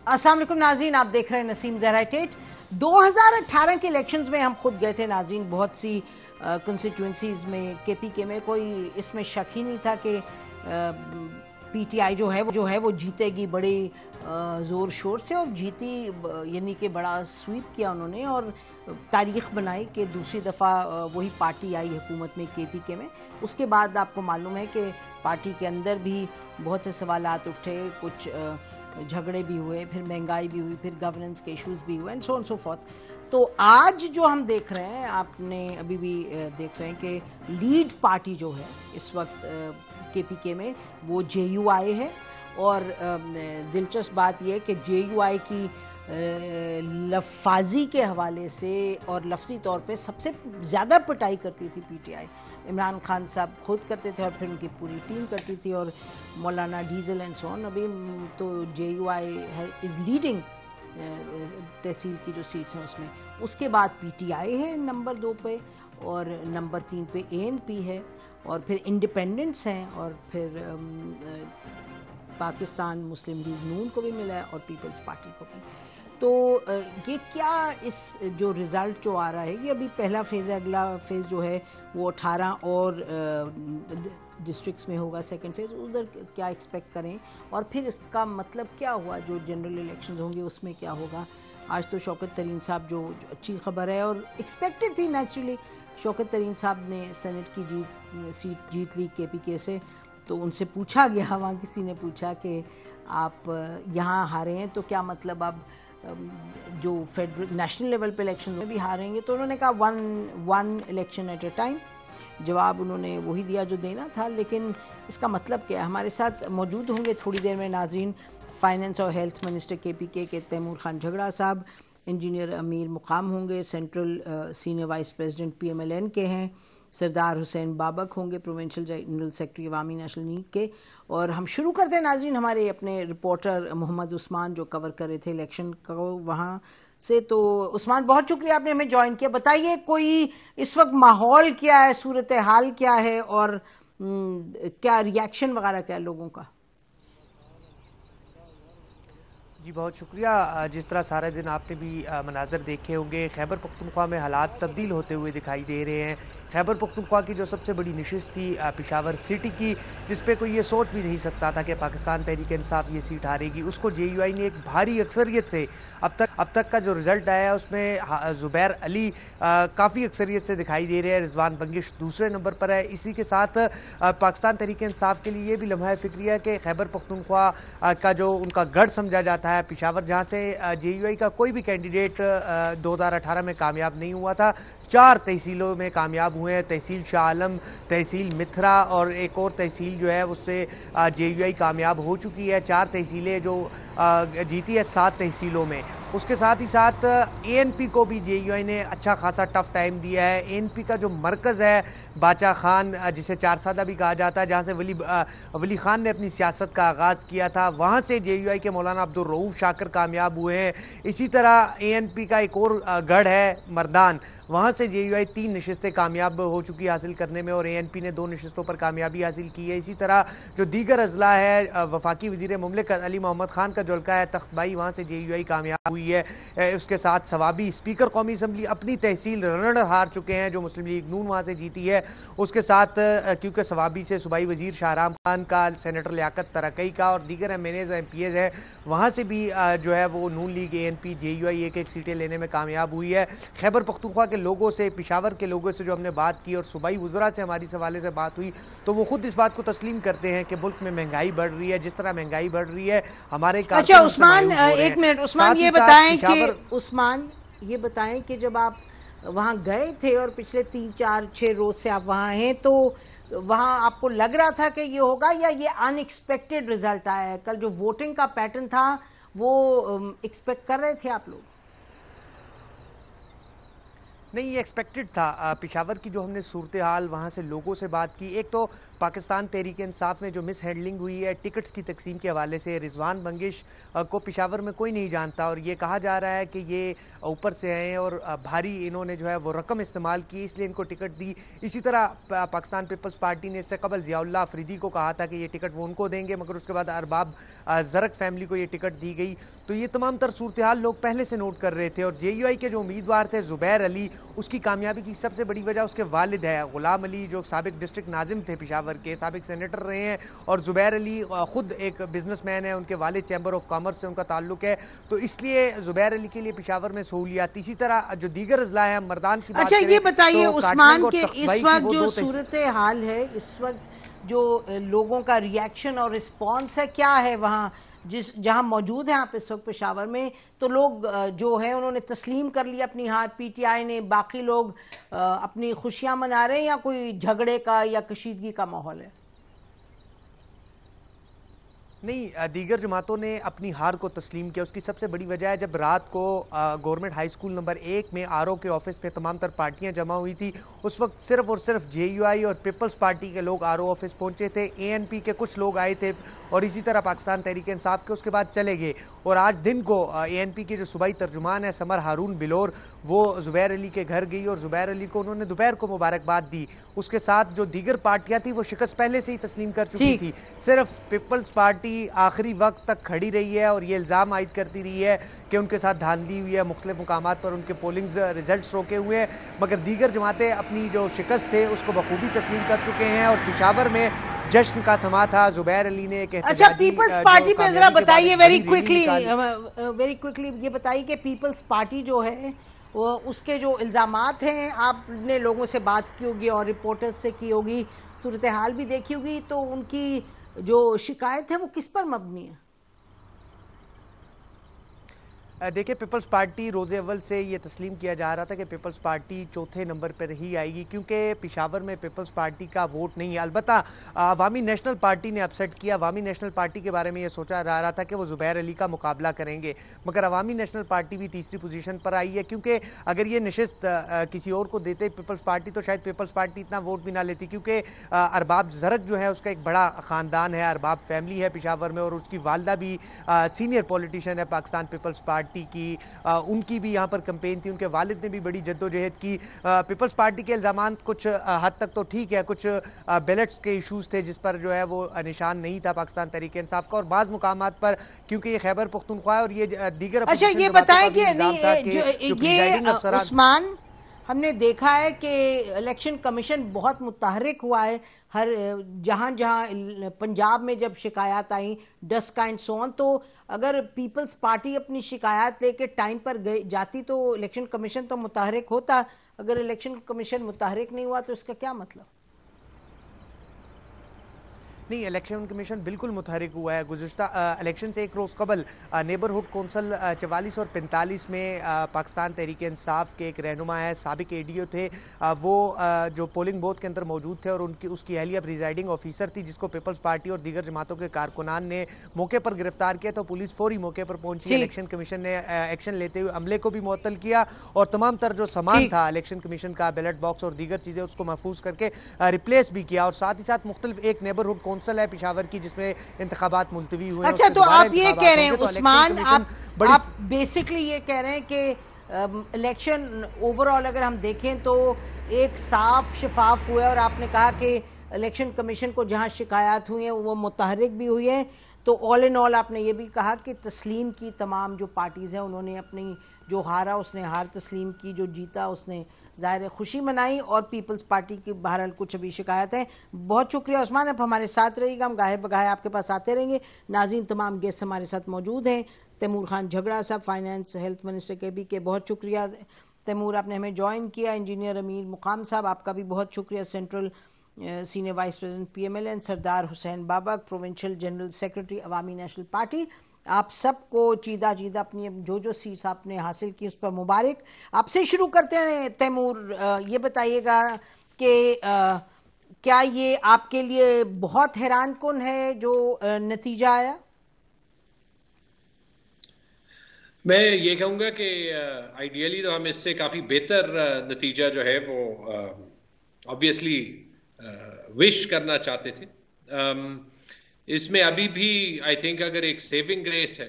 अस्सलाम वालेकुम नाज़रीन, आप देख रहे हैं नसीम ज़राइटेट। 2018 के इलेक्शंस में हम खुद गए थे नाज़रीन, बहुत सी कंस्टिट्यूंसीज में केपीके में कोई इसमें शक ही नहीं था कि पीटीआई जो है वो जीतेगी बड़े ज़ोर शोर से, और जीती, यानी कि बड़ा स्वीप किया उन्होंने और तारीख बनाई कि दूसरी दफ़ा वही पार्टी आई हुकूमत में केपीके में। उसके बाद आपको मालूम है कि पार्टी के अंदर भी बहुत से सवालात उठे, कुछ झगड़े भी हुए, फिर महंगाई भी हुई, फिर गवर्नेंस के इश्यूज भी हुए and so on so forth. तो आज जो हम देख रहे हैं, आपने अभी भी देख रहे हैं कि लीड पार्टी जो है इस वक्त केपीके में वो जेयूआई है। और दिलचस्प बात यह है कि जेयूआई की लफाजी के हवाले से और लफ्ज़ी तौर पे सबसे ज़्यादा पिटाई करती थी पीटीआई। इमरान खान साहब खुद करते थे और फिर उनकी पूरी टीम करती थी, और मौलाना डीजल एंड सो ऑन। अभी तो जेयूआई इज़ लीडिंग तहसील की जो सीट्स हैं उसमें। उसके बाद पीटीआई है नंबर 2 पे, और नंबर 3 पे एएनपी है, और फिर इंडिपेंडेंट्स हैं, और फिर पाकिस्तान मुस्लिम लीग नून को भी मिला है और पीपल्स पार्टी को भी। तो ये क्या इस जो रिज़ल्ट जो आ रहा है, ये अभी पहला फेज़ है, अगला फेज़ जो है वो 18 और डिस्ट्रिक्ट्स में होगा, सेकंड फेज़ उधर क्या एक्सपेक्ट करें, और फिर इसका मतलब क्या हुआ जो जनरल इलेक्शंस होंगे उसमें क्या होगा। आज तो शौकत तरीन साहब जो अच्छी खबर है और एक्सपेक्टेड थी नेचुरली, शौकत तरीन साहब ने सेनेट की सीट जीत ली केपीके से। तो उनसे पूछा गया, वहाँ किसी ने पूछा कि आप यहाँ हारे हैं तो क्या मतलब अब जो फेडरल नेशनल लेवल पे इलेक्शन में भी हारेंगे। तो उन्होंने कहा one election at a time. जवाब उन्होंने वही दिया जो देना था, लेकिन इसका मतलब क्या है। हमारे साथ मौजूद होंगे थोड़ी देर में नाज़रीन फाइनेंस और हेल्थ मिनिस्टर केपीके के तैमूर खान झगड़ा साहब, इंजीनियर अमीर मुकाम होंगे, central senior vice president PMLN के हैं, सरदार हुसैन बाबक होंगे, प्रोविंशियल जनरल सेक्रेटरी अवामी नेशनल लीग के। और हम शुरू करते हैं नाज़रीन हमारे अपने रिपोर्टर मोहम्मद उस्मान जो कवर कर रहे थे इलेक्शन को वहाँ से। तो उस्मान, बहुत शुक्रिया आपने हमें ज्वाइन किया। बताइए कोई इस वक्त माहौल क्या है, सूरत हाल क्या है, और क्या रिएक्शन वगैरह क्या है लोगों का। जी बहुत शुक्रिया। जिस तरह सारे दिन आपने भी मनाजर देखे होंगे, खैबर पख्तूनख्वा में हालात तब्दील होते हुए दिखाई दे रहे हैं। खैबर पख्तूनख्वा की जो सबसे बड़ी नशिस्त थी पेशावर सिटी की, जिस पे कोई ये सोच भी नहीं सकता था कि पाकिस्तान तहरीक इंसाफ ये सीट हारेगी, उसको जेयूआई ने एक भारी अक्सरियत से अब तक का जो रिज़ल्ट आया है उसमें ज़ुबैर अली काफ़ी अक्सरियत से दिखाई दे रहे हैं। रिजवान बंगिश दूसरे नंबर पर है। इसी के साथ पाकिस्तान तहरीक इंसाफ के लिए ये भी लम्हा फ़िक्री है कि खैबर पख्तूनख्वा का जो उनका गढ़ समझा जाता है पेशावर, जहाँ से जेयूआई का कोई भी कैंडिडेट 2018 में कामयाब नहीं हुआ था, 4 तहसीलों में कामयाब हुए हैं। तहसील शाह आलम, तहसील मिथरा और एक और तहसील जो है उससे जेयूआई कामयाब हो चुकी है। 4 तहसीलें जो जीती है 7 तहसीलों में। उसके साथ ही साथ एएनपी को भी जेयूआई ने अच्छा खासा टफ टाइम दिया है। एएनपी का जो मरकज़ है बाचा खान, जिसे चारसादा भी कहा जाता है, जहाँ से वली खान ने अपनी सियासत का आगाज़ किया था, वहाँ से जेयूआई के मौलाना अब्दुल रऊफ शाकिर कामयाब हुए हैं। इसी तरह एएनपी का एक और गढ़ है मर्दान, वहाँ से जेयूआई 3 नशिस्तें कामयाब हो चुकी हासिल करने में, और एएनपी ने 2 नशिस्तों पर कामयाबी हासिल की है। इसी तरह जो दीगर अजला है, वफाकी वज़ीर मुमलिकत अली मोहम्मद खान का जो हल्का है तख्तबाई, वहाँ से जेयूआई कामयाब हुई है। उसके साथ सवाबी स्पीकर कौमी असम्बली अपनी तहसील रनड़ हार चुके हैं, जो मुस्लिम लीग नून वहाँ से जीती है। उसके साथ क्योंकि सवाबी से सूबाई वज़ीर शाहराम खान का, सेनेटर लियाकत तरकई का और दीगर MNAs MPAs है, वहाँ से भी जो है वो नून लीग ANP जेयूआई एक सीटें लेने में कामयाब हुई है। खैबर पख्तूनख्वा के लोगों से, पेशावर के लोगों से जो हमने बात की और सूबाई वज़रा से हमारी इस हवाले से बात हुई, तो वो खुद इस बात को तस्लीम करते हैं कि मुल्क में महंगाई बढ़ रही है। जिस तरह महंगाई बढ़ रही है हमारे अच्छा उस्मान, एक मिनट उस्मान, ये बताएं कि जब आप वहाँ गए थे और पिछले 3, 4, 6 रोज से आप वहाँ हैं, तो वहाँ आपको लग रहा था कि ये होगा, या ये अनएक्सपेक्टेड रिजल्ट आया है? कल जो वोटिंग का पैटर्न था वो एक्सपेक्ट कर रहे थे आप लोग? नहीं, ये एक्सपेक्टेड था। पेशावर की जो हमने सूरत हाल वहाँ से लोगों से बात की, एक तो पाकिस्तान तहरीक इंसाफ में जो मिस हैंडलिंग हुई है टिकट्स की तकसीम के हवाले से, रिजवान बंगिश को पेशावर में कोई नहीं जानता और ये कहा जा रहा है कि ये ऊपर से आए हैं और भारी इन्होंने जो है वो रकम इस्तेमाल की इसलिए इनको टिकट दी। इसी तरह पाकिस्तान पीपल्स पार्टी ने इससे कबल ज़ियाउल्लाह अफरीदी को कहा था कि ये टिकट वो उनको देंगे, मगर उसके बाद अरबाब ज़रक फैमिली को ये टिकट दी गई। तो ये तमाम तर सूरत हाल लोग पहले से नोट कर रहे थे और JUI के जो उम्मीदवार थे ज़ुबैर अली, उसकी कामयाबी की सबसे बड़ी वजह उसके वालिद है गुलाम अली, जो साबिक डिस्ट्रिक्ट नाजिम थे पेशावर के, साबिक सेनेटर रहे हैं, और ज़ुबैर अली खुद एक बिजनेसमैन है, उनके वालिद चैम्बर ऑफ कॉमर्स से उनका ताल्लुक है। तो इसलिए ज़ुबैर अली के लिए पेशावर में सहूलियात। इसी तरह जो दीगर अजला है, मर्दान की बात अच्छा करें, ये बताइए तो उस्मान के काटलिंग इस वक्त जो सूरत हाल है, इस वक्त जो लोगों का रिएक्शन और रिस्पॉन्स है क्या है वहाँ जहाँ मौजूद हैं आप इस वक्त पेशावर में? तो लोग जो है उन्होंने तस्लीम कर लिया अपनी हार, PTI ने, बाकी लोग अपनी खुशियाँ मना रहे हैं या कोई झगड़े का या कशीदगी का माहौल है? नहीं, दीगर जमातों ने अपनी हार को तस्लीम किया। उसकी सबसे बड़ी वजह है जब रात को गवर्नमेंट हाई स्कूल नंबर 1 में RO के ऑफिस में तमाम तर पार्टियां जमा हुई थी, उस वक्त सिर्फ और सिर्फ JUI और पीपल्स पार्टी के लोग RO ऑफिस पहुंचे थे, ANP के कुछ लोग आए थे और इसी तरह पाकिस्तान तहरीक इंसाफ के उसके बाद चले गए। और आज दिन को ANP के जो सूबाई तर्जुमान है समर हारून बिलोर, वो ज़ुबैर अली के घर गई और ज़ुबैर अली को उन्होंने दोपहर को मुबारकबाद दी। उसके साथ जो दीगर पार्टियां थी वो शिकस्त पहले से ही तस्लीम कर चुकी थी, सिर्फ पीपल्स पार्टी आखिरी वक्त तक खड़ी रही है और ये इल्ज़ाम आयद करती रही है कि उनके साथ धांधली हुई है, मुख्तलिफ मुकामात पर उनके पोलिंग रिजल्ट रोके हुए हैं, मगर दीगर जमातें अपनी जो शिकस्त थे उसको बखूबी तस्लीम कर चुके हैं और पेशावर में जश्न का समा था। ज़ुबैर अली ने एक अच्छा पीपल्स पार्टी पे जरा बताइए वेरी क्विकली ये बताइए कि पीपल्स पार्टी जो है वो उसके जो इल्ज़ामात हैं, आपने लोगों से बात की होगी और रिपोर्टर्स से की होगी, सूरत हाल भी देखी होगी, तो उनकी जो शिकायत है वो किस पर मबनी है? देखिए, पीपल्स पार्टी रोज़े अव्वल से ये तस्लीम किया जा रहा था कि पीपल्स पार्टी चौथे नंबर पर ही आएगी, क्योंकि पेशावर में पीपल्स पार्टी का वोट नहीं है। अलबत्ता अवामी नेशनल पार्टी ने अपसेट किया। अवामी नेशनल पार्टी के बारे में ये सोचा जा रहा था कि वो ज़ुबैर अली का मुकाबला करेंगे, मगर अवामी नेशनल पार्टी भी तीसरी पोजीशन पर आई है, क्योंकि अगर ये नशिस्त किसी और को देते पीपल्स पार्टी तो शायद पीपल्स पार्टी इतना वोट भी ना लेती, क्योंकि अरबाब ज़रक जो है उसका एक बड़ा ख़ानदान है, अरबाब फैमिली है पेशावर में और उसकी वालदा भी सीनियर पॉलिटिशियन है पाकिस्तान पीपल्स पार्टी की। उनकी भी यहाँ पर कैंपेन थी, उनके वालिद ने भी बड़ी जद्दोजहद की। पीपल्स पार्टी के इल्ज़ाम कुछ हद तक तो ठीक है, कुछ बैलेट्स के इशूज़ थे जिस पर जो है वो निशान नहीं था पाकिस्तान तहरीक इंसाफ का, और बाज़ मुकामात पर क्योंकि ये खैबर पख्तूनख्वा और ये दीगर। अच्छा ये बताएं कि ये उस्मान, हमने देखा है कि इलेक्शन कमीशन बहुत मुतहर्रिक हुआ है, हर जहाँ जहाँ पंजाब में जब शिकायत आई डस्ट एंड सो ऑन, तो अगर पीपल्स पार्टी अपनी शिकायत लेके टाइम पर जाती तो इलेक्शन कमीशन तो मुतहर्रिक होता। अगर इलेक्शन कमीशन मुतहर्रिक नहीं हुआ तो इसका क्या मतलब? नहीं, इलेक्शन कमीशन बिल्कुल मुतहरिक हुआ है। गुज़िश्ता इलेक्शन से एक रोज़ कबल नेबरहुड कौंसल 44 और 45 में पाकिस्तान तहरीक इंसाफ के एक रहनुमा है, साबिक ADO थे, वो जो पोलिंग बूथ के अंदर मौजूद थे और उसकी अहलिया प्रिजाइडिंग ऑफिसर थी, जिसको पीपल्स पार्टी और दीगर जमातों के कारकुनान ने मौके पर गिरफ्तार किया, तो पुलिस फौरी मौके पर पहुंची। इलेक्शन कमीशन ने एक्शन लेते हुए अमले को भी मुअत्तल किया और तमाम तर जो सामान था इलेक्शन कमीशन का, बैलेट बॉक्स और दीगर चीज़ें, उसको महफूज करके रिप्लेस भी किया। और साथ ही साथ मुख्तलिफ एक नेबरहुड कौंसल है पेशावर की जिसमें इंतखाबात मुलतवी हुए। अच्छा, तो आप ये कह रहे हैं उस्मान, आप बेसिकली ये कह रहे हैं कि इलेक्शन ओवरऑल अगर हम देखें तो एक साफ शफाफ हुआ है, और आपने कहा कि इलेक्शन कमीशन को जहां शिकायत हुई है वो मुतहर्रिक भी हुई है, तो ऑल इन ऑल आपने ये भी कहा कि तस्लीम की तमाम जो पार्टीज़ हैं उन्होंने अपनी जो हारा उसने हार तस्लीम की, जो जीता उसने ज़ाहिर खुशी मनाई, और पीपल्स पार्टी की बहरहाल कुछ अभी शिकायत है। बहुत शुक्रिया उस्मान, आप हमारे साथ रहिएगा, हम गाहे बगाहे आपके पास आते रहेंगे। नाज़रीन, तमाम गेस्ट हमारे साथ मौजूद हैं। तैमूर खान झगड़ा साहब, फाइनेंस हेल्थ मिनिस्टर KB के, बहुत शुक्रिया तैमूर, आपने हमें ज्वाइन किया। इंजीनियर अमीर मुकाम साहब, आपका भी बहुत शुक्रिया। Central senior vice president PMLN सरदार हुसैन बाबक, प्रोविंशियल जनरल सेक्रेटरी अवामी नेशनल पार्टी, आप सबको चीदा चीदा अपनी जो सीट्स आपने हासिल की उस पर मुबारक। आपसे शुरू करते हैं तैमूर, ये बताइएगा कि क्या ये आपके लिए बहुत हैरान कुन है जो नतीजा आया? मैं ये कहूँगा कि आइडियली तो हम इससे काफ़ी बेहतर नतीजा जो है वो ऑब्वियसली विश करना चाहते थे। इसमें अभी भी आई थिंक अगर एक सेविंग ग्रेस है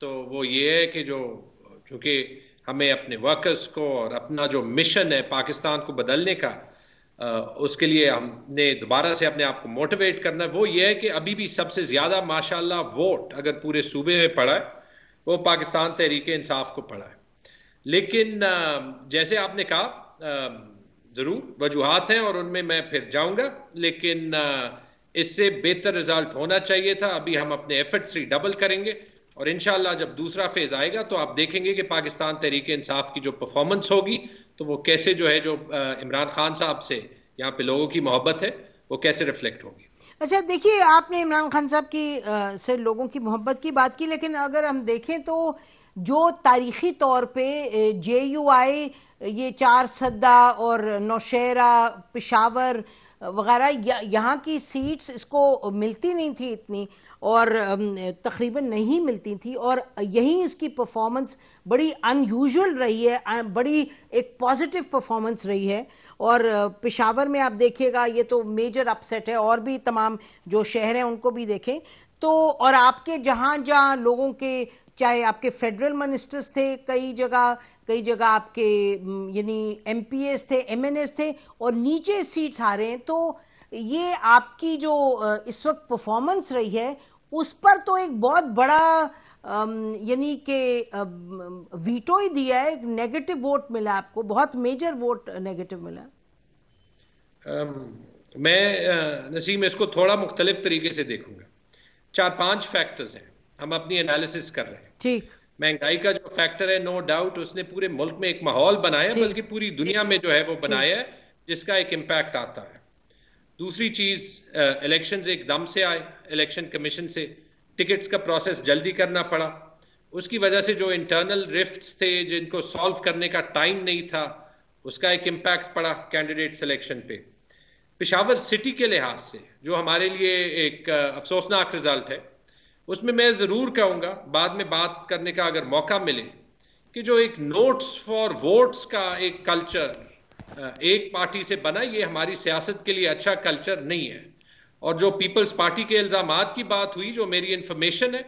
तो वो ये है कि जो चूँकि हमें अपने वर्कर्स को और अपना जो मिशन है पाकिस्तान को बदलने का, उसके लिए हमने दोबारा से अपने आप को मोटिवेट करना है। वो ये है कि अभी भी सबसे ज़्यादा माशाल्लाह वोट अगर पूरे सूबे में पड़ा है वो पाकिस्तान तहरीक इंसाफ को पड़ा है। लेकिन जैसे आपने कहा ज़रूर वजूहात हैं और उनमें मैं फिर जाऊंगा, लेकिन इससे बेहतर रिजल्ट होना चाहिए था। अभी हम अपने एफर्ट्स डबल करेंगे और इंशाल्लाह जब दूसरा फेज आएगा तो आप देखेंगे कि पाकिस्तान तहरीक इंसाफ की जो परफॉर्मेंस होगी तो वो कैसे जो है जो इमरान खान साहब से यहाँ पे लोगों की मोहब्बत है वो कैसे रिफ्लेक्ट होगी। अच्छा देखिए, आपने इमरान खान साहब की से लोगों की मोहब्बत की बात की, लेकिन अगर हम देखें तो जो तारीखी तौर पे JUI ये चार सद्दा और नौशेरा पेशावर वगैरह यहाँ की सीट्स इसको मिलती नहीं थी इतनी, और तकरीबन नहीं मिलती थी, और यही इसकी परफॉर्मेंस बड़ी अनयूजुअल रही है, बड़ी एक पॉजिटिव परफॉर्मेंस रही है। और पेशावर में आप देखिएगा ये तो मेजर अपसेट है, और भी तमाम जो शहर हैं उनको भी देखें तो, और आपके जहाँ जहाँ लोगों के चाहे आपके फेडरल मिनिस्टर्स थे, कई जगह आपके यानी MPs थे, MNAs थे, और नीचे सीट्स हारे हैं। तो ये आपकी जो इस वक्त परफॉर्मेंस रही है उस पर तो एक बहुत बड़ा यानी कि वीटो ही दिया है, नेगेटिव वोट मिला आपको, बहुत मेजर वोट नेगेटिव मिला। मैं नसीम इसको थोड़ा मुख्तलिफ तरीके से देखूंगा। 4-5 फैक्टर्स हैं, हम अपनी एनालिसिस कर रहे हैं। ठीक, महंगाई का जो फैक्टर है नो डाउट उसने पूरे मुल्क में एक माहौल बनाया, बल्कि पूरी दुनिया में जो है वो बनाया है जिसका एक इम्पैक्ट आता है। दूसरी चीज, इलेक्शंस एकदम से आए, इलेक्शन कमीशन से टिकट्स का प्रोसेस जल्दी करना पड़ा, उसकी वजह से जो इंटरनल रिफ्ट्स थे जिनको सॉल्व करने का टाइम नहीं था उसका एक इम्पैक्ट पड़ा कैंडिडेट सिलेक्शन पे। पेशावर सिटी के लिहाज से जो हमारे लिए एक अफसोसनाक रिजल्ट है, उसमें मैं जरूर कहूंगा बाद में बात करने का अगर मौका मिले कि जो एक नोट्स फॉर वोट्स का एक कल्चर एक पार्टी से बना, ये हमारी सियासत के लिए अच्छा कल्चर नहीं है। और जो पीपल्स पार्टी के इल्जामात की बात हुई, जो मेरी इंफॉर्मेशन है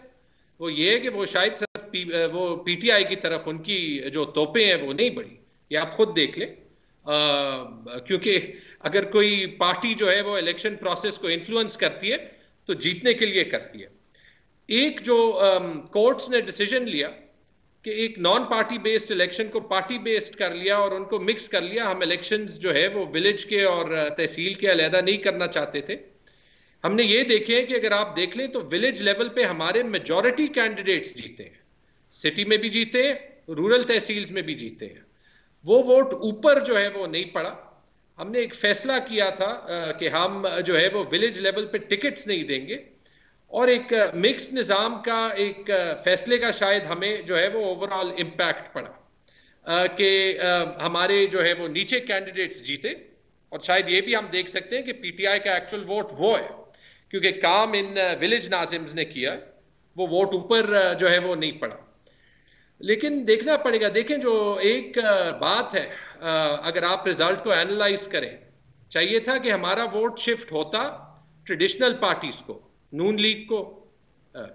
वो ये है कि वो शायद सिर्फ वो PTI की तरफ उनकी जो तोपें हैं वो नहीं बढ़ी, ये आप खुद देख लें। क्योंकि अगर कोई पार्टी जो है वो इलेक्शन प्रोसेस को इन्फ्लुएंस करती है तो जीतने के लिए करती है। एक जो कोर्ट्स ने डिसीजन लिया कि एक नॉन पार्टी बेस्ड इलेक्शन को पार्टी बेस्ड कर लिया और उनको मिक्स कर लिया। हम इलेक्शंस जो है वो विलेज के और तहसील के अलहदा नहीं करना चाहते थे। हमने ये देखे कि अगर आप देख लें तो विलेज लेवल पे हमारे मेजॉरिटी कैंडिडेट्स जीते हैं, सिटी में भी जीते हैं, रूरल तहसील्स में भी जीते हैं। वो वोट ऊपर जो है वो नहीं पड़ा। हमने एक फैसला किया था कि हम जो है वो विलेज लेवल पे टिकट्स नहीं देंगे, और एक मिक्स्ड निज़ाम का एक फैसले का शायद हमें जो है वो ओवरऑल इम्पैक्ट पड़ा कि हमारे जो है वो नीचे कैंडिडेट्स जीते। और शायद ये भी हम देख सकते हैं कि PTI का एक्चुअल वोट वो है, क्योंकि काम इन विलेज नाजिम्स ने किया, वो वोट ऊपर जो है वो नहीं पड़ा। लेकिन देखना पड़ेगा, देखें जो एक बात है, अगर आप रिजल्ट को एनालाइज करें, चाहिए था कि हमारा वोट शिफ्ट होता ट्रेडिशनल पार्टीज को, नून लीग को,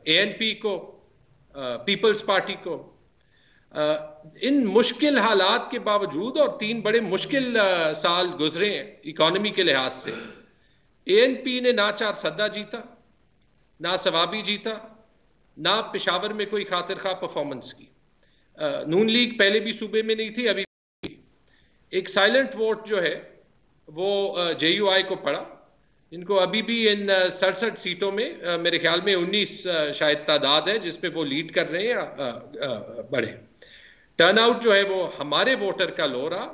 ANP को, पीपल्स पार्टी को। इन मुश्किल हालात के बावजूद, और 3 बड़े मुश्किल साल गुजरे हैं इकोनॉमी के लिहाज से, ANP ने ना 4 सद्दा जीता, ना सवाबी जीता, ना पेशावर में कोई खातिर खा परफॉर्मेंस की। नून लीग पहले भी सूबे में नहीं थी, अभी एक साइलेंट वोट जो है वो JUI को पड़ा, इनको अभी भी इन 67 सीटों में मेरे ख्याल में 19 शायद तादाद है जिसपे वो लीड कर रहे हैं, बड़े टर्नआउट जो है वो हमारे वोटर का लो रहा।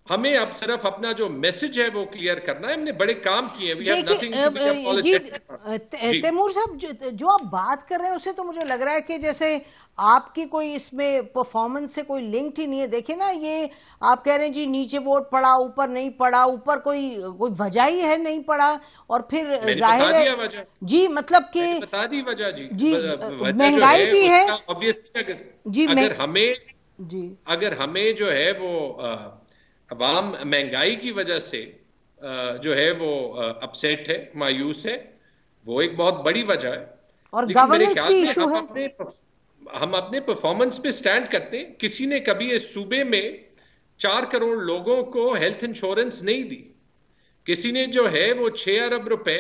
हमें अब सिर्फ अपना जो मैसेज है वो क्लियर करना है। हमने बड़े काम किए हैं। We have nothing to be apologetic. Taimur साहब, जो आप बात कर रहे हैं उससे तो मुझे लग रहा है कि जैसे आपकी कोई इसमें परफॉर्मेंस से कोई लिंक ही नहीं है। देखिए ना, ये आप कह रहे हैं जी नीचे वोट पड़ा, ऊपर नहीं पड़ा, ऊपर कोई वजह ही है नहीं पड़ा, और फिर जाहिर है जी, मतलब कि बता दी वजह जी, महंगाई भी है ऑब्वियसली। जी, अगर हमें जो है वो अवाम महंगाई की वजह से जो है वो अपसेट है, मायूस है, वो एक बहुत बड़ी वजह है। और गवर्नेंस भी इशू है। हम अपने परफॉर्मेंस पे स्टैंड करते हैं। किसी ने कभी इस सूबे में 4 करोड़ लोगों को हेल्थ इंश्योरेंस नहीं दी। किसी ने जो है वो 6 अरब रुपए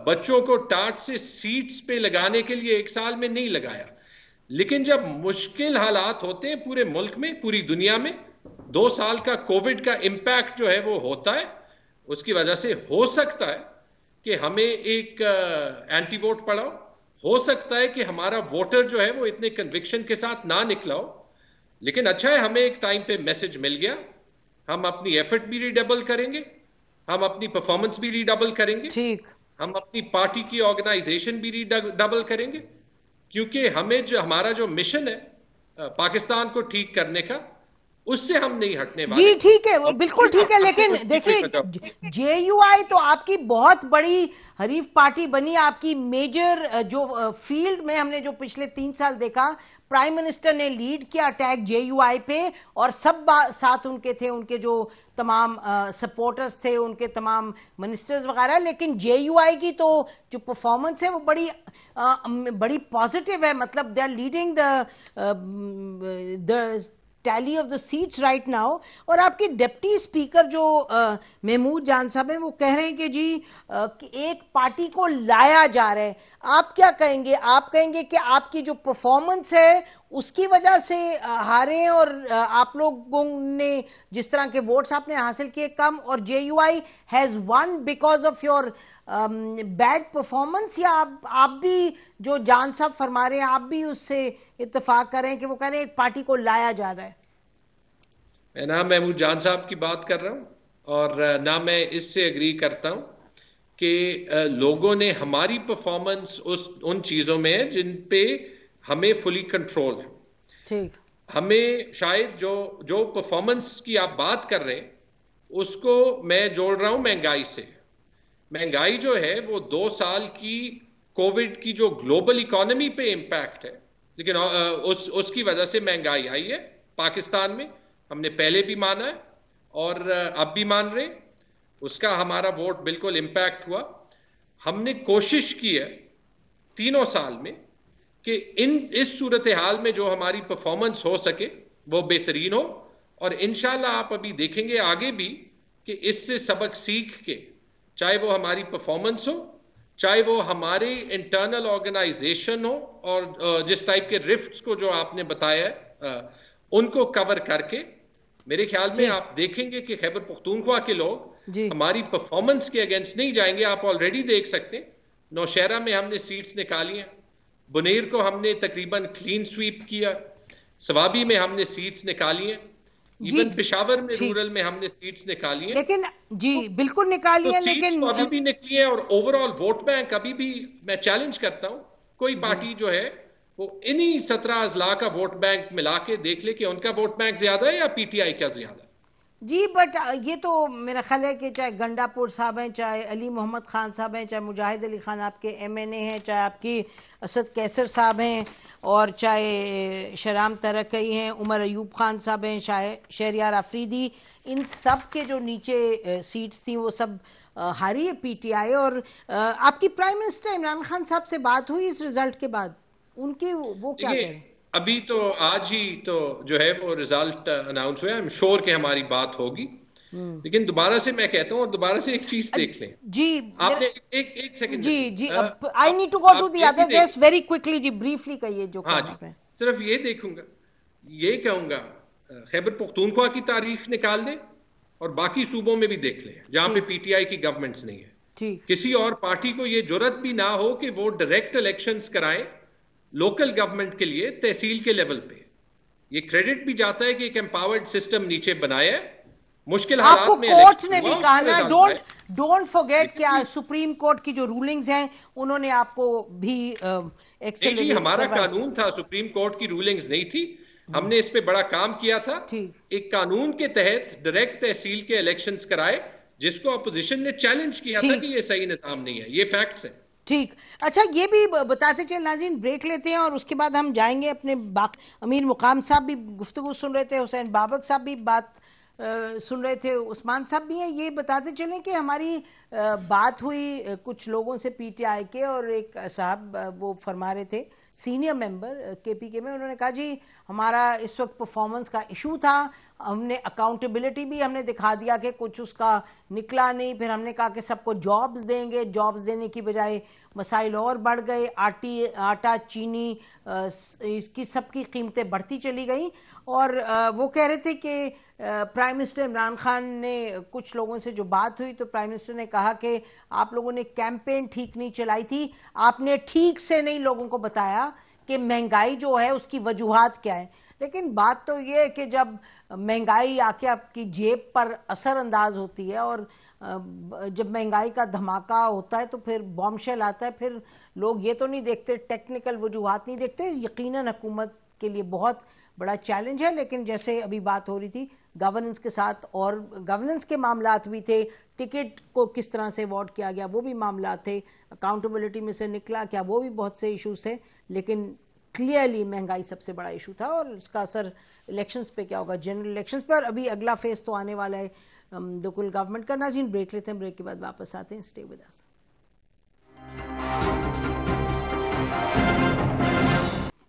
बच्चों को टाट से सीट्स पे लगाने के लिए 1 साल में नहीं लगाया। लेकिन जब मुश्किल हालात होते हैं पूरे मुल्क में, पूरी दुनिया में, 2 साल का कोविड का इंपैक्ट जो है वो होता है, उसकी वजह से हो सकता है कि हमें एक एंटी वोट पड़ा हो सकता है कि हमारा वोटर जो है वो इतने कन्विक्शन के साथ ना निकला हो। लेकिन अच्छा है, हमें एक टाइम पे मैसेज मिल गया। हम अपनी एफर्ट भी रिडबल करेंगे, हम अपनी परफॉर्मेंस भी रिडबल करेंगे, ठीक, हम अपनी पार्टी की ऑर्गेनाइजेशन भी रिडबल करेंगे, क्योंकि हमें जो हमारा जो मिशन है पाकिस्तान को ठीक करने का, उससे हम नहीं हटने वाले। जी ठीक है, वो बिल्कुल ठीक है। लेकिन देखिए, जेयूआई तो आपकी बहुत बड़ी हरीफ पार्टी बनी, आपकी मेजर जो फील्ड में हमने जो पिछले 3 साल देखा, प्राइम मिनिस्टर ने लीड किया अटैक जेयूआई पे, और सब साथ उनके थे, उनके जो तमाम सपोर्टर्स थे, उनके तमाम मिनिस्टर्स वगैरह। लेकिन जेयूआई की तो जो परफॉर्मेंस है वो बड़ी पॉजिटिव है। मतलब they are leading the tally of the seats right now. और आपके डिप्टी स्पीकर जो महमूद जान साहब हैं, वो कह रहे हैं कि जी कि एक पार्टी को लाया जा रहा है। आप क्या कहेंगे? आप कहेंगे कि आपकी जो परफॉर्मेंस है उसकी वजह से हारे हैं, और आप लोगों ने जिस तरह के वोट्स आपने हासिल किए कम, और JUI has one because of your bad performance, या आप भी जो जान साहब फरमा रहे हैं आप भी उससे इत्तेफाक कर रहे हैं कि वो कह रहे हैं एक पार्टी को लाया जा रहा है? मैं ना महमूद जान साहब की बात कर रहा हूं, और ना मैं इससे एग्री करता हूं कि लोगों ने हमारी परफॉर्मेंस उन चीजों में जिन पे हमें फुली कंट्रोल है। ठीक, हमें शायद जो परफॉर्मेंस की आप बात कर रहे हैं उसको मैं जोड़ रहा हूं महंगाई से। महंगाई जो है वो 2 साल की कोविड की जो ग्लोबल इकोनॉमी पे इंपैक्ट है, लेकिन उसकी वजह से महंगाई आई है पाकिस्तान में। हमने पहले भी माना है और अब भी मान रहे, उसका हमारा वोट बिल्कुल इंपैक्ट हुआ। हमने कोशिश की है 3 साल में कि इस सूरत हाल में जो हमारी परफॉर्मेंस हो सके वो बेहतरीन हो, और इंशाल्लाह आप अभी देखेंगे आगे भी कि इससे सबक सीख के, चाहे वो हमारी परफॉर्मेंस हो, चाहे वो हमारी इंटरनल ऑर्गेनाइजेशन हो, और जिस टाइप के रिफ्ट्स को जो आपने बताया है उनको कवर करके, मेरे ख्याल में आप देखेंगे कि खैबर पख्तूनख्वा के लोग हमारी परफॉर्मेंस के अगेंस्ट नहीं जाएंगे। आप ऑलरेडी देख सकते हैं नौशहरा में हमने सीट्स निकाली हैं, बुनेर को हमने तकरीबन क्लीन स्वीप किया, सवाबी में हमने सीट्स निकाली हैं, इवन पेशावर में रूरल में हमने सीट्स निकाली हैं। लेकिन जी बिल्कुल निकाली हैं, लेकिन तो अभी भी निकली है। और ओवरऑल वोट बैंक अभी भी मैं चैलेंज करता हूं, कोई पार्टी जो है वो इन्हीं 17 अजला का वोट बैंक मिला के देख ले कि उनका वोट बैंक ज्यादा है या पीटीआई का ज्यादा। जी बट ये तो मेरा ख्याल है कि चाहे गंडापुर साहब हैं, चाहे अली मोहम्मद खान साहब हैं, चाहे मुजाहिद अली खान आपके एमएनए हैं, चाहे आपकी असद कैसर साहब हैं, और चाहे शराम तरकई हैं, उमर अयूब खान साहब हैं, चाहे शहरियार अफरीदी, इन सब के जो नीचे सीट्स थी वो सब हारी है पीटीआई। और आपकी प्राइम मिनिस्टर इमरान खान साहब से बात हुई इस रिजल्ट के बाद? उनके वो क्या कह रहे हैं? अभी तो आज ही तो जो है वो रिजल्ट अनाउंस हुआ है। आई एम श्योर कि हमारी बात होगी, लेकिन दोबारा से मैं कहता हूँ, और दोबारा से एक चीज देख लें जी। आपने एक सेकंड जी I need to go to the other guest very quickly. जी ब्रीफली कहिए जो। हाँ जी, सिर्फ ये देखूंगा, ये कहूंगा खैबर पख्तूनख्वा की तारीख निकाल दे और बाकी सूबों में भी देख ले जहां पे पीटीआई की गवर्नमेंट्स नहीं है। किसी और पार्टी को ये जुर्रत भी ना हो कि वो डायरेक्ट इलेक्शंस कराएं लोकल गवर्नमेंट के लिए तहसील के लेवल पे। ये क्रेडिट भी जाता है कि एक एम्पावर्ड सिस्टम नीचे बनाया है, मुश्किल हालात आपको में कोर्ट ने भी हुआ, कहा उसका ना, रिजल्ट आए। डोंट फॉरगेट क्या सुप्रीम कोर्ट की जो रूलिंग्स हैं उन्होंने आपको भी नहीं जी, एक्सेलरेट हमारा करवाई। कानून था, सुप्रीम कोर्ट की रूलिंग्स नहीं थी। हमने इस पे बड़ा काम किया था। ठीक। एक कानून के तहत डायरेक्ट तहसील के इलेक्शंस कराए, जिसको अपोजिशन ने चैलेंज किया था ठीक कि ये सही निजाम नहीं है। ये फैक्ट्स है। ठीक। अच्छा, ये भी बताते चले नाज़रीन, ब्रेक लेते हैं और उसके बाद हम जाएंगे अपने अमीर मुकाम साहब भी गुफ्तगू सुन रहे थे, हुसैन बाबक साहब भी बात सुन रहे थे, उस्मान साहब भी हैं। ये बताते चलें कि हमारी बात हुई कुछ लोगों से पीटीआई के, और एक साहब वो फरमा रहे थे, सीनियर मेंबर केपीके में, उन्होंने कहा जी हमारा इस वक्त परफॉर्मेंस का इशू था, हमने अकाउंटेबिलिटी भी हमने दिखा दिया कि कुछ उसका निकला नहीं, फिर हमने कहा कि सबको जॉब्स देंगे, जॉब्स देने की बजाय मसाइल और बढ़ गए, आटा चीनी इसकी सबकी कीमतें बढ़ती चली गई। और वो कह रहे थे कि प्राइम मिनिस्टर इमरान खान ने कुछ लोगों से जो बात हुई तो प्राइम मिनिस्टर ने कहा कि आप लोगों ने कैंपेन ठीक नहीं चलाई थी, आपने ठीक से नहीं लोगों को बताया कि महंगाई जो है उसकी वजूहात क्या है। लेकिन बात तो ये है कि जब महंगाई आके आपकी जेब पर असर अंदाज होती है और जब महंगाई का धमाका होता है तो फिर बॉम्बशेल आता है, फिर लोग ये तो नहीं देखते, टेक्निकल वजूहात नहीं देखते। यकीनन हुकूमत के लिए बहुत बड़ा चैलेंज है, लेकिन जैसे अभी बात हो रही थी गवर्नेंस के साथ, और गवर्नेंस के मामलात भी थे, टिकट को किस तरह से अवॉर्ड किया गया वो भी मामला थे, अकाउंटेबिलिटी में से निकला क्या वो भी बहुत से इश्यूज थे, लेकिन क्लियरली महंगाई सबसे बड़ा इशू था और इसका असर इलेक्शंस पे क्या होगा, जनरल इलेक्शंस पे। और अभी अगला फेज तो आने वाला है लोकल गवर्नमेंट का। नाज़रीन ब्रेक लेते हैं, ब्रेक के बाद वापस आते हैं, stay with us.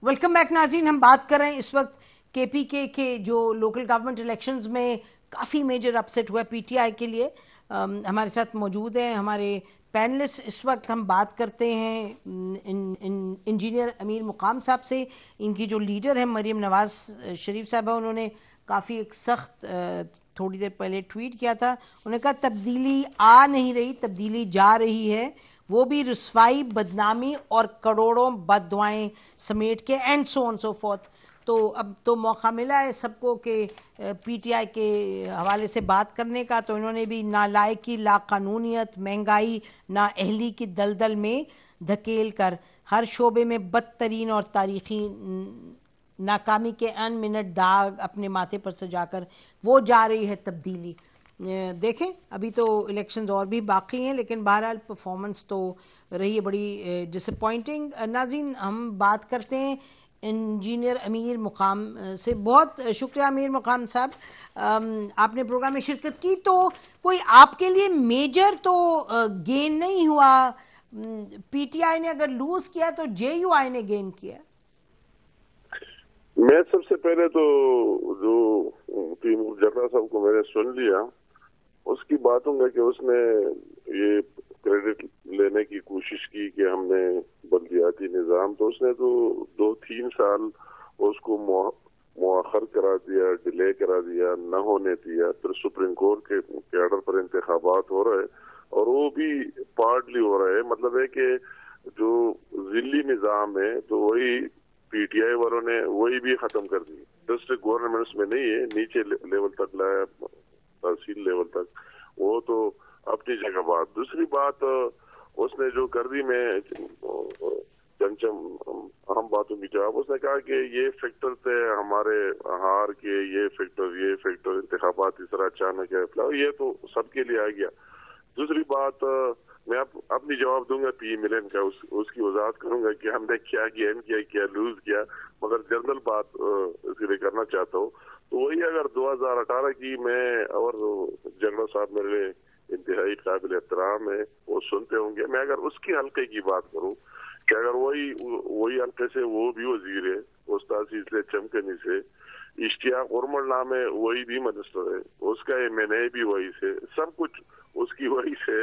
Welcome back नाज़रीन, हम बात कर रहे हैं इस वक्त केपीके के जो लोकल गवर्नमेंट इलेक्शंस में काफ़ी मेजर अपसेट हुआ पीटीआई के लिए। हमारे साथ मौजूद हैं हमारे पैनलिस्ट। इस वक्त हम बात करते हैं इंजीनियर अमीर मुकाम साहब से। इनकी जो लीडर है मरीम नवाज शरीफ साहबा, उन्होंने काफ़ी एक सख्त थोड़ी देर पहले ट्वीट किया था। उन्होंने कहा तब्दीली आ नहीं रही, तब्दीली जा रही है, वो भी रुसवाई, बदनामी और करोड़ों बददुआएं समेट के, and so on so fourth. तो अब तो मौका मिला है सबको कि पीटीआई के हवाले से बात करने का। तो इन्होंने भी नालायकी, लाकानूनियत, महंगाई, नाअहली की दलदल में धकेल कर हर शोबे में बदतरीन और तारीखी नाकामी के अनमिनट दाग अपने माथे पर सजाकर वो जा रही है तब्दीली। देखें अभी तो इलेक्शंस और भी बाकी हैं, लेकिन बहरहाल परफॉर्मेंस तो रही है बड़ी डिसअपॉइंटिंग। नाज़रीन हम बात करते हैं इंजीनियर अमीर मुकाम से। बहुत शुक्रिया अमीर मुकाम साहब, आपने प्रोग्राम में शिरकत की। तो कोई आपके लिए मेजर तो गेन नहीं हुआ, पीटीआई ने अगर लूज किया तो जेयूआई ने गेन किया। मैं सबसे पहले तो जो जर्नल साहब को मैंने सुन लिया, उसकी बातों का कि उसने ये क्रेडिट लेने की कोशिश की कि हमने बल्दियाती निज़ाम, तो उसने तो 2-3 साल उसको मुआखर करा दिया, डिले करा दिया, न होने दिया। फिर सुप्रीम कोर्ट के ऑर्डर पर इंतखाबात हो रहे और वो भी पार्टली हो रहे हैं। मतलब है कि जो जिली निज़ाम है तो वही पीटीआई वालों ने वही भी खत्म कर दी। डिस्ट्रिक्ट गवर्नमेंट्स में नहीं है, नीचे लेवल तक लाया, तहसील लेवल तक, वो तो अपनी जगह बात। दूसरी बात उसने जो कर दी, मैं चमचम अहम बातों की जवाब, उसने कहा कि ये फैक्टर थे हमारे हार के, ये फैक्टर इंतखाबात इस तरह अचानक है, ये तो सबके लिए आ गया। दूसरी बात मैं अपनी जवाब दूंगा पी मिलन का, उसकी वजाहत करूंगा कि हमने क्या गेन किया, क्या लूज किया, मगर जनरल बात इसलिए करना चाहता हूँ। तो वही अगर 2018 की मैं, और जनरल साहब मेरे इंतहाई काबिल एहतराम है, वो सुनते होंगे, मैं अगर उसकी हल्के की बात करूँ कि अगर वही हल्के से वो भी वजीर है, उस्ताद इसलिए चमकनी से, इश्तियाक उर्मल नाम है, वही भी मिनिस्टर है, उसका MNA भी वही से, सब कुछ उसकी वही से।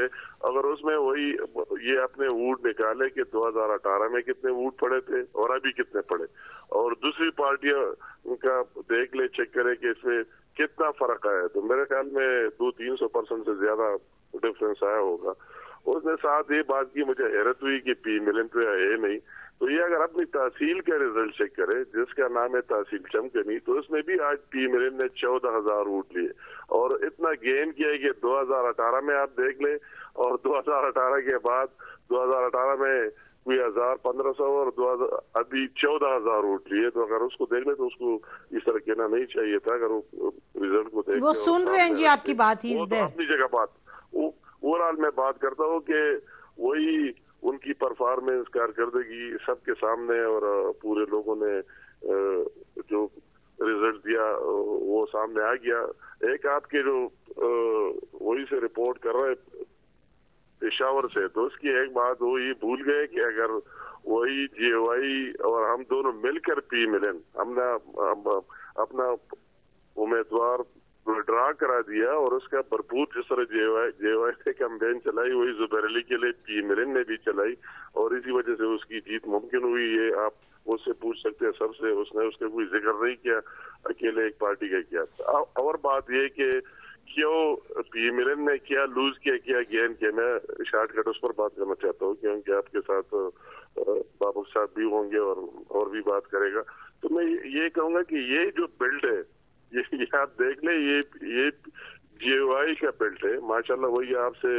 अगर उसमें वही ये अपने वोट निकाले कि 2018 में कितने वोट पड़े थे और अभी कितने पड़े, और दूसरी पार्टियां का देख ले, चेक करे कि इसमें कितना फर्क आया, तो मेरे ख्याल में 200-300% से ज्यादा डिफरेंस आया होगा। उसने साथ ये बात की, मुझे हैरत हुई कि पी मिलन तो है नहीं, तो ये अगर अपनी तहसील के रिजल्ट चेक करे, जिसका नाम है तहसील चमकनी, तो इसमें भी आज पीएमएलएन ने 14,000 वोट लिए और इतना गेन किया कि 2018 में आप देख ले, और 2018 के बाद 2018 में कोई 1,000-1,500 और अभी 14,000 वोट लिए। तो अगर उसको देख ले तो उसको इस तरह कहना नहीं चाहिए था। अगर वो रिजल्ट को देख, वो सुन रहे हैं जी आपकी बात ही, तो अपनी जगह बात ओवरऑल मैं बात करता हूँ कि वही उनकी परफॉर्मेंस, कारकर्दगी सबके सामने, और पूरे लोगों ने जो रिजल्ट दिया वो सामने आ गया। एक आपके जो वही से रिपोर्ट कर रहे पेशावर से, तो उसकी एक बात वो ये भूल गए कि अगर वही जीओआई और हम दोनों मिलकर पीएमएलएन हमने अपना उम्मीदवार ड्रा करा दिया और उसका भरपूर जिस तरह जेवाई ने कैंपेन चलाई वही जुबैर अली के लिए पीएमएलएन ने भी चलाई, और इसी वजह से उसकी जीत मुमकिन हुई। ये आप उससे पूछ सकते हैं सबसे, उसने उसका कोई जिक्र नहीं किया, अकेले एक पार्टी का किया। और बात ये कि क्यों पीएमएलएन ने क्या लूज किया, क्या गेन किया, मैं शॉर्टकट उस पर बात करना चाहता हूँ, क्योंकि आपके साथ बाबू साहब भी होंगे और भी बात करेगा। तो मैं ये कहूँगा कि ये जो बिल्ड है, ये आप देख ले, ये जीओआई का बेल्ट है माशाल्लाह। वही आपसे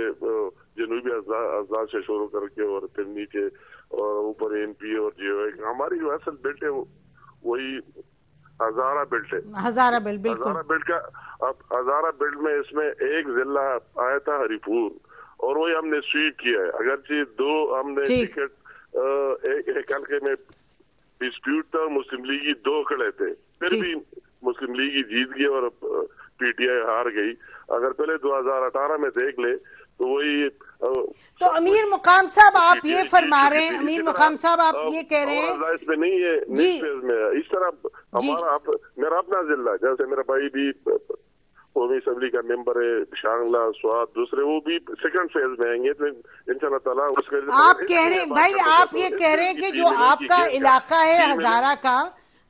जनूबी अजलास से शुरू करके और फिर नीचे और ऊपर एनपी और जीओआई, हमारी जो असल बेल्ट है वही हजारा बेल्ट है। हजारा बेल्ट, बिल्कुल हजारा बेल्ट का। अब हजारा बेल्ट में इसमें एक जिला आया था हरिपुर, और वही हमने स्वीप किया है। अगरचे 2 हमने टिकट एक हल्के में डिस्प्यूट था, मुस्लिम लीग की 2 खड़े थे, फिर भी मुस्लिम लीग ही जीत गई और पीटीआई हार गई। अगर पहले 2018 में देख ले तो वही तो अमीर मुकाम साहब आप ये फरमा रहे हैं, अमीर मुकाम साहब आप ये कह रहे हैं इसमें नहीं है, नेक्स्ट फेज में इस तरह हमारा मेरा अपना जिला, जैसे मेरा भाई भी कौमी असेंबली का मेंबर है, शांगला स्वाद दूसरे, वो भी सेकंड फेज में आएंगे। तो इंशाल्लाह ताला उसका आप कह रहे हैं भाई, आप ये कह रहे हैं कि जो आपका इलाका है हजारा का,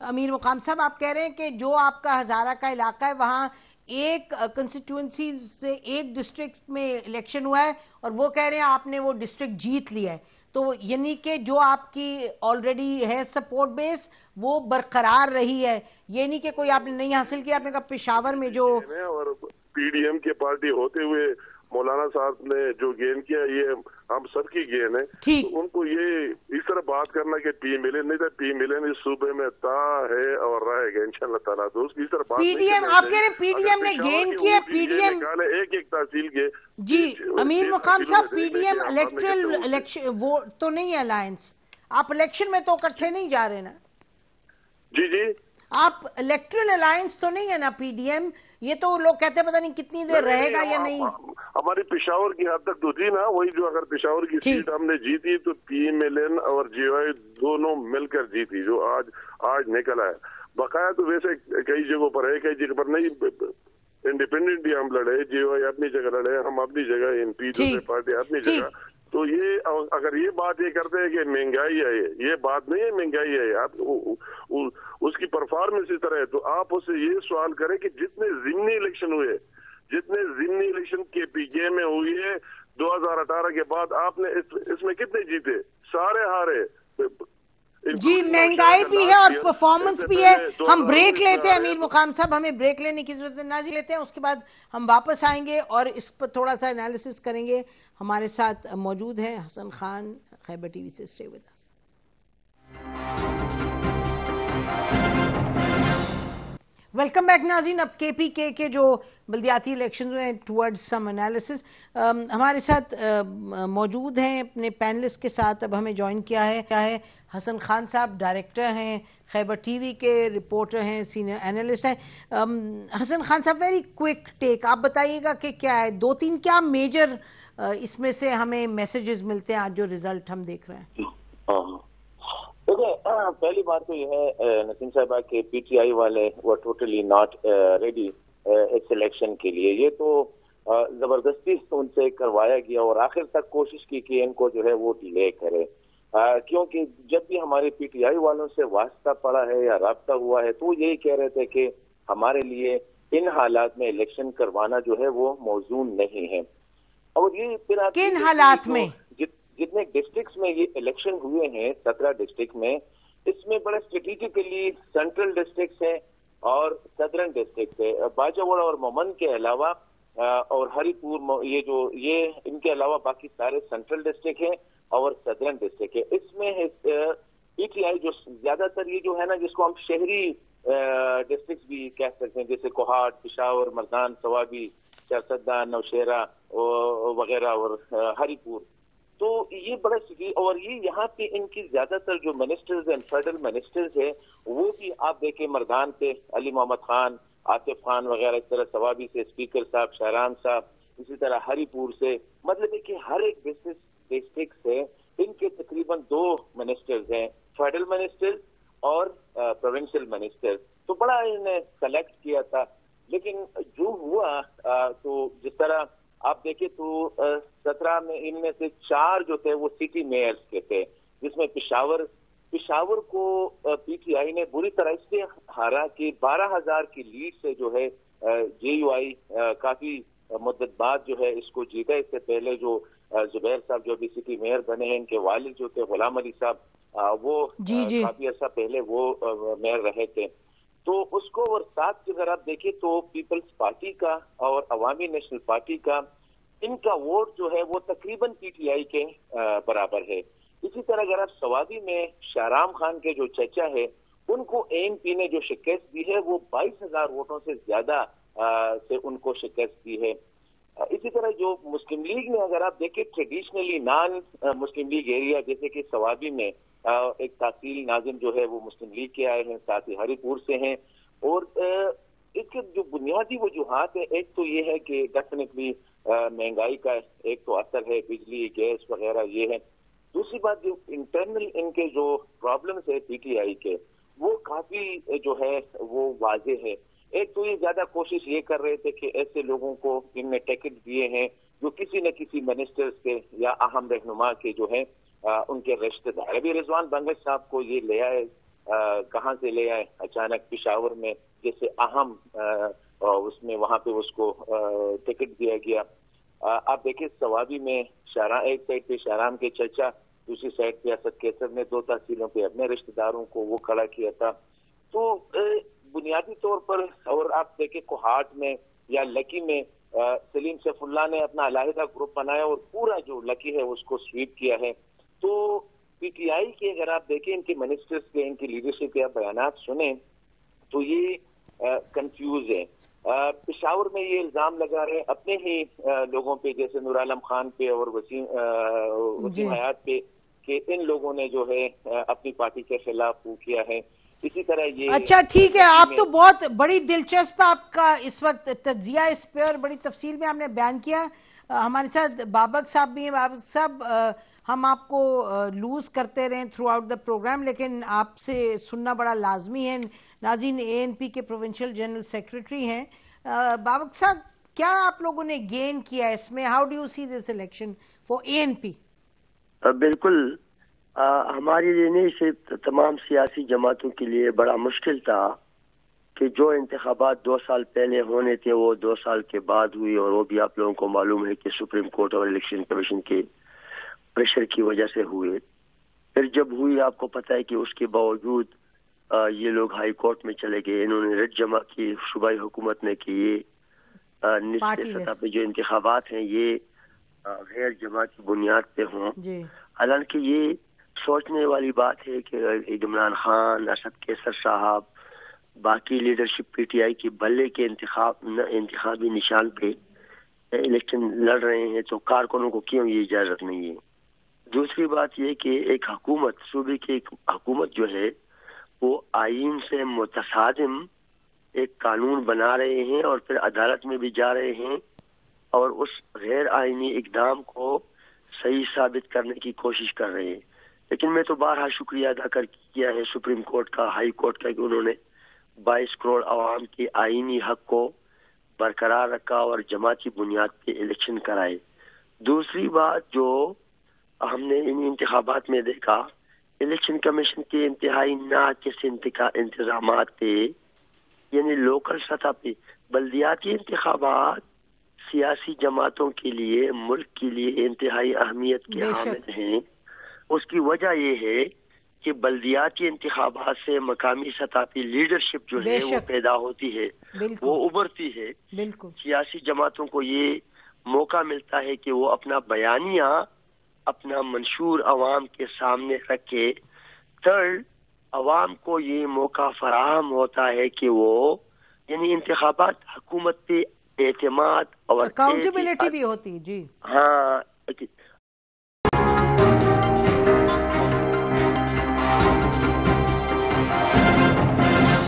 अमीर मुकाम साहब आप कह रहे हैं कि जो आपका हजारा का इलाका है वहाँ एक कंस्टिट्यूएंसी से एक डिस्ट्रिक्ट में इलेक्शन हुआ है और वो कह रहे हैं आपने वो डिस्ट्रिक्ट जीत लिया है, तो यानी कि जो आपकी ऑलरेडी है सपोर्ट बेस वो बरकरार रही है, ये नहीं कि कोई आपने नहीं हासिल किया। आपने कहा पेशावर में जो और पीडीएम के पार्टी होते हुए मौलाना साहब ने जो गेन किया ये हम सबकी गेन है। तो उनको ये इस तरह बात करना कि पीएमएलएन नहीं था, पीएमएलएन इस सूबे में था है और रहेगा इंशाल्लाह ताला। तो उसकी इस तरह बात पीडीएम आप कह रहे हैं पीडीएम ने गेन किया, पीडीएम एक एक तहसील के जी अमीर मुकाम साहब पीडीएम इलेक्ट्रल इलेक्शन वो तो नहीं है अलायंस, आप इलेक्शन में तो इकट्ठे नहीं जा रहे ना जी जी, आप इलेक्ट्रल अलायंस तो नहीं है ना पीडीएम, ये तो लोग कहते हैं पता नहीं कितनी देर रहेगा या नहीं। हमारी पेशावर की हद तक तो थी ना, वही जो अगर पेशावर की सीट हमने जीती तो पीएमएलएन और जीओआई दोनों मिलकर जीती, जो आज निकला है। बकाया तो वैसे कई जगहों पर है, कई जगह पर नहीं, इंडिपेंडेंटली हम लड़े, जीओआई अपनी जगह लड़े, हम अपनी जगह, एनपी दूसरी पार्टी अपनी जगह। तो ये अगर ये बात ये करते हैं कि महंगाई है, ये बात नहीं है महंगाई है, आप उसकी परफॉर्मेंस इस तरह है। तो आप उससे ये सवाल करें कि जितने जिमनी इलेक्शन हुए, जितने जिमनी इलेक्शन के पीके में हुई है 2018 के बाद, आपने इसमें कितने जीते? सारे हारे जी। महंगाई भी है और परफॉर्मेंस भी है। हम ब्रेक लेते हैं अमीर मुकाम साहब, हमें ब्रेक लेने की जरूरत है, नाजी लेते हैं, उसके बाद हम वापस आएंगे और इस पर थोड़ा सा एनालिसिस करेंगे। हमारे साथ मौजूद हैं हसन खान, खैबर टीवी से। Stay with us. Welcome back नाज़रीन। अब केपीके के जो बल्दियाती इलेक्शन हुए टुवर्ड्स सम एनालिसिस, हमारे साथ मौजूद हैं अपने पैनलिस्ट के साथ। अब हमें ज्वाइन किया है हसन खान साहब, डायरेक्टर हैं खैबर टीवी के, रिपोर्टर हैं, सीनियर एनालिस्ट हैं। हसन खान साहब, वेरी क्विक टेक, आप बताइएगा कि क्या है 2-3 क्या मेजर इसमें से हमें मैसेजेस मिलते हैं आज जो रिजल्ट हम देख रहे हैं? देखिए, पहली बात तो यह है नसीम साहबा के पीटीआई वाले वो टोटली नॉट रेडी इस इलेक्शन के लिए। ये तो जबरदस्ती उनसे करवाया गया और आखिर तक कोशिश की कि इनको जो है वो डिले करे, क्योंकि जब भी हमारे पीटीआई वालों से वास्ता पड़ा है या राब्ता हुआ है तो यही कह रहे थे कि हमारे लिए इन हालात में इलेक्शन करवाना जो है वो मौजूद नहीं है। और ये फिर किन हालात में? जितने डिस्ट्रिक्ट्स में ये इलेक्शन हुए हैं 17 डिस्ट्रिक्ट में, इसमें बड़ा स्ट्रेटेजिकली सेंट्रल डिस्ट्रिक्ट है और सदर्न डिस्ट्रिक्ट है। बाजावाड़ा और मोमन के अलावा और हरिपुर ये इनके अलावा बाकी सारे सेंट्रल डिस्ट्रिक्ट है और सदर्न डिस्ट्रिक्ट है। इसमें पीटीआई जो ज्यादातर ये जो है ना, जिसको हम शहरी डिस्ट्रिक्ट भी कह सकते हैं, जैसे कोहाट, पिशावर, मर्दान, सवाबी, चरसद्दा, नौशेरा वगैरह और हरिपुर, तो ये बड़ा सिटी और ये यहाँ पे इनकी ज्यादातर जो मिनिस्टर्स एंड फेडरल मिनिस्टर्स है वो भी आप देखें, मर्दान पे अली मोहम्मद खान, आसिफ खान वगैरह, इस तरह सवाबी से स्पीकर साहब, शहराम साहब, इसी तरह हरिपुर से, मतलब है कि हर एक डिस्ट्रिक्ट से इनके तकरीबन 2 मिनिस्टर्स हैं, फेडरल मिनिस्टर्स और प्रोविंशियल मिनिस्टर। तो बड़ा इन्हें सेलेक्ट किया था, लेकिन जो हुआ तो जिस तरह आप देखें तो 17 में इनमें से 4 जो थे वो सिटी मेयर्स के थे, जिसमें पिशावर को पीटीआई ने बुरी तरह से हारा कि 12,000 की लीड से जो है जेयूआई काफी मुद्दत बाद जो है इसको जीता। इससे पहले जो जुबैर साहब जो अभी सिटी मेयर बने हैं, इनके वालिद जो थे गुलाम अली साहब, वो काफी अर्सा पहले वो मेयर रहे थे। तो उसको और साथ अगर आप देखें तो पीपल्स पार्टी का और अवामी नेशनल पार्टी का, इनका वोट जो है वो तकरीबन पीटीआई के बराबर है। इसी तरह अगर आप सवाबी में शहराम खान के जो चचा है, उनको एएनपी ने जो शिकस्त दी है वो 22,000 वोटों से ज्यादा से उनको शिकस्त दी है। इसी तरह जो मुस्लिम लीग में अगर आप देखें, traditionally non Muslim league area जैसे कि सवाबी में एक तहसील नाजिम जो है वो मुस्लिम लीग के आए हैं, साथ ही हरिपुर से हैं। और इसके जो बुनियादी वजूहात है, एक तो ये है कि डेफिनेटली महंगाई का एक तो असर है, बिजली गैस वगैरह ये है। दूसरी बात, जो इंटरनल इनके जो प्रॉब्लम्स है पीटीआई के, वो काफी जो है वो वाजे है। एक तो ये ज्यादा कोशिश ये कर रहे थे कि ऐसे लोगों को इनमें टिकट दिए हैं जो किसी न किसी मिनिस्टर्स के या अहम रहनुमा के जो है उनके रिश्तेदार। अभी रिजवान बंगश साहब को ये ले आए, कहाँ से ले आए अचानक, पिशावर में जैसे अहम उसमें वहां पे उसको टिकट दिया गया। आप देखिए सवाबी में एक साइड पे शहराम के चचा, दूसरी साइड पे असद कैसर ने 2 तहसीलों पे अपने रिश्तेदारों को वो खड़ा किया था। तो बुनियादी तौर पर, और आप देखें कोहाट में या लकी में सलीम सैफुल्लाह ने अपना अलहदा ग्रुप बनाया और पूरा जो लकी है उसको स्वीप किया है। तो पीटीआई के अगर आप देखें इनके मिनिस्टर्स के, इनकी लीडरशिप या बयानात सुने तो ये कंफ्यूज है। पिशावर में ये इल्जाम लगा रहे हैं अपने ही लोगों पे, जैसे नूर आलम खान पे और वसीम हयात पे, कि इन लोगों ने जो है अपनी पार्टी के खिलाफ वो किया है। इसी तरह ये अच्छा ठीक है, आप तो बहुत बड़ी दिलचस्प आपका इस वक्त तज्जिया इस पे और बड़ी तफसील में आपने बयान किया। हमारे साथ बाबक साहब भी हैं। बाबक साहब, हम आपको लूज करते रहे थ्रू आउट द प्रोग्राम, लेकिन आपसे सुनना बड़ा लाजमी है। नाज़रीन एएनपी के प्रोविंशियल जनरल सेक्रेटरी हैं। बाबक साहब, क्या आप लोगों ने गेन किया इसमें? How do you see this election for ANP? बिल्कुल, हमारे लिए नहीं, सिर्फ तमाम सियासी जमातों के लिए बड़ा मुश्किल था कि जो इंतखाबात 2 साल पहले होने थे वो 2 साल के बाद हुई, और वो भी आप लोगों को मालूम है कि सुप्रीम कोर्ट और इलेक्शन कमीशन के प्रेशर की वजह से हुए। फिर जब हुई, आपको पता है कि उसके बावजूद ये लोग हाई कोर्ट में चले गए। इन्होंने रिट जमा की सूबाई हुकूमत ने कि ये निचली सतह पे जो इंतखाबात हैं ये गैर जमाती बुनियाद पे हों। हालांकि ये सोचने वाली बात है कि इमरान खान, असद कैसर साहब, बाकी लीडरशिप पीटीआई की बल्ले के इंतखाबी निशान पे इलेक्शन लड़ रहे हैं, तो कारकुनों को क्यों ये इजाजत नहीं है। दूसरी बात ये कि एक हुकूमत, सूबे की एक हुकूमत जो है वो आईन से मुतसादिम एक कानून बना रहे हैं और फिर अदालत में भी जा रहे हैं और उस गैर आईनी इकदाम को सही साबित करने की कोशिश कर रहे हैं। लेकिन मैं तो बारहा शुक्रिया अदा किया है सुप्रीम कोर्ट का, हाई कोर्ट का, कि उन्होंने 22 करोड़ आवाम के आईनी हक को बरकरार रखा और जमाती बुनियाद पे इलेक्शन कराए। दूसरी बात जो हमने इन इंतखाबात में देखा, इलेक्शन कमीशन के इंतहाई नाकिस इंतजामात थे, यानी लोकल सतह पे बल्दियाती इंतखाबात सियासी जमातों के लिए, मुल्क के लिए इंतहाई अहमियत के हामिल हैं। उसकी वजह ये है कि बल्दियाती इंतखाबात से मकामी सतह की लीडरशिप जो है वो पैदा होती है, वो उभरती है। सियासी जमातों को ये मौका मिलता है कि वो अपना बयानिया, अपना मंशूर अवाम के सामने रखे। थर्ड, अवाम को ये मौका फराहम होता है कि वो यानी इंतखाबात हुकूमत पे एतमाद और अकाउंटेबिलिटी भी होती जी। हाँ,